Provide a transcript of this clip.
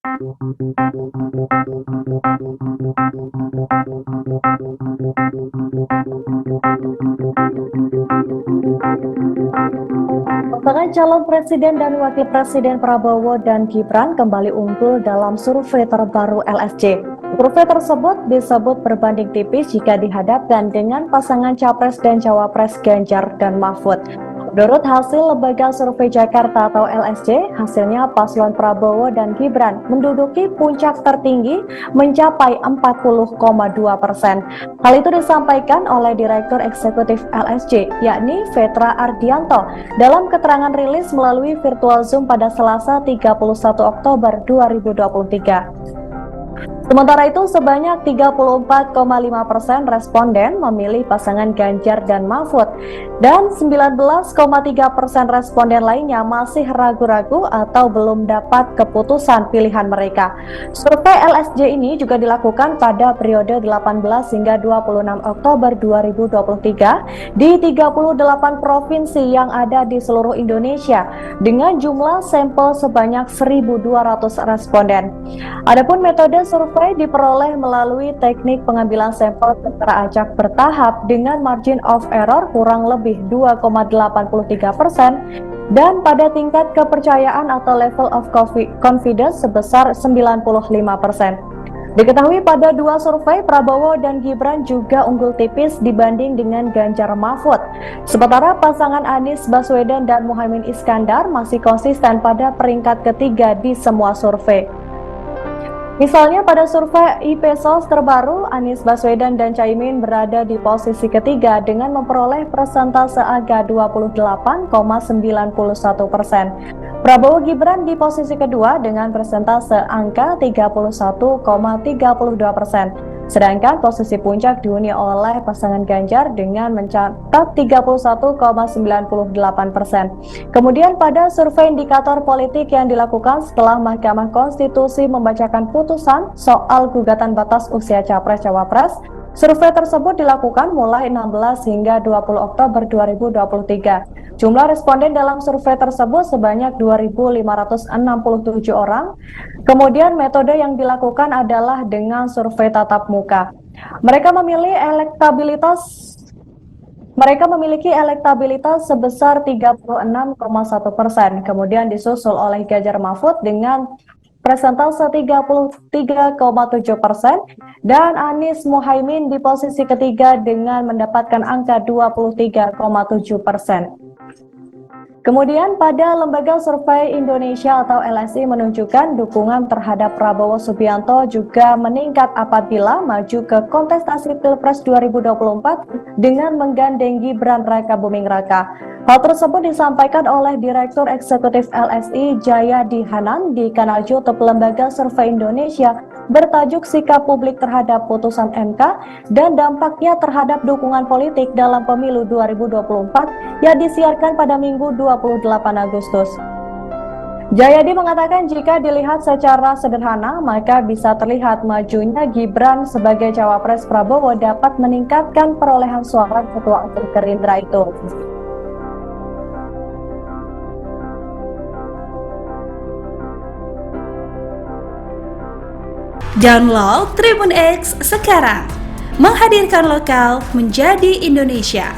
Pasangan calon presiden dan wakil presiden Prabowo dan Gibran kembali unggul dalam survei terbaru LSC. Survei tersebut disebut berbanding tipis jika dihadapkan dengan pasangan capres dan cawapres Ganjar dan Mahfud. Menurut hasil Lembaga Survei Jakarta atau LSC, hasilnya paslon Prabowo dan Gibran menduduki puncak tertinggi mencapai 40,2%. Hal itu disampaikan oleh Direktur Eksekutif LSC, yakni Vetra Ardianto, dalam keterangan rilis melalui virtual Zoom pada Selasa 31 Oktober 2023. Sementara itu, sebanyak 34,5% responden memilih pasangan Ganjar dan Mahfud, dan 19,3% responden lainnya masih ragu-ragu atau belum dapat keputusan pilihan mereka. Survei LSJ ini juga dilakukan pada periode 18 hingga 26 Oktober 2023 di 38 provinsi yang ada di seluruh Indonesia dengan jumlah sampel sebanyak 1.200 responden. Adapun metode survei diperoleh melalui teknik pengambilan sampel secara acak bertahap dengan margin of error kurang lebih 2,83% dan pada tingkat kepercayaan atau level of confidence sebesar 95%. Diketahui pada dua survei, Prabowo dan Gibran juga unggul tipis dibanding dengan Ganjar Mahfud. Sementara pasangan Anies Baswedan dan Muhaimin Iskandar masih konsisten pada peringkat ketiga di semua survei. Misalnya pada survei Ipsos terbaru, Anies Baswedan dan Caimin berada di posisi ketiga dengan memperoleh persentase angka 28,91%. Prabowo Gibran di posisi kedua dengan persentase angka 31,32%. Sedangkan posisi puncak dihuni oleh pasangan Ganjar dengan mencatat 31,98%. Kemudian pada survei indikator politik yang dilakukan setelah Mahkamah Konstitusi membacakan putusan soal gugatan batas usia Capres-Cawapres, survei tersebut dilakukan mulai 16 hingga 20 Oktober 2023. Jumlah responden dalam survei tersebut sebanyak 2.567 orang. Kemudian metode yang dilakukan adalah dengan survei tatap muka. Mereka memiliki elektabilitas sebesar 36,1%. Kemudian disusul oleh Ganjar Mahfud dengan persentase 33,7% dan Anies Muhaimin di posisi ketiga dengan mendapatkan angka 23,7%. Kemudian pada Lembaga Survei Indonesia atau LSI menunjukkan dukungan terhadap Prabowo Subianto juga meningkat apabila maju ke kontestasi Pilpres 2024 dengan menggandeng Gibran Rakabuming Raka. Hal tersebut disampaikan oleh Direktur Eksekutif LSI Jayadi Hanan di kanal YouTube Lembaga Survei Indonesia bertajuk Sikap Publik Terhadap Putusan MK dan Dampaknya Terhadap Dukungan Politik dalam Pemilu 2024 yang disiarkan pada Minggu 28 Agustus. Jayadi mengatakan jika dilihat secara sederhana, maka bisa terlihat majunya Gibran sebagai cawapres Prabowo dapat meningkatkan perolehan suara Ketua Umum Gerindra itu. Download Tribun X sekarang, menghadirkan lokal menjadi Indonesia.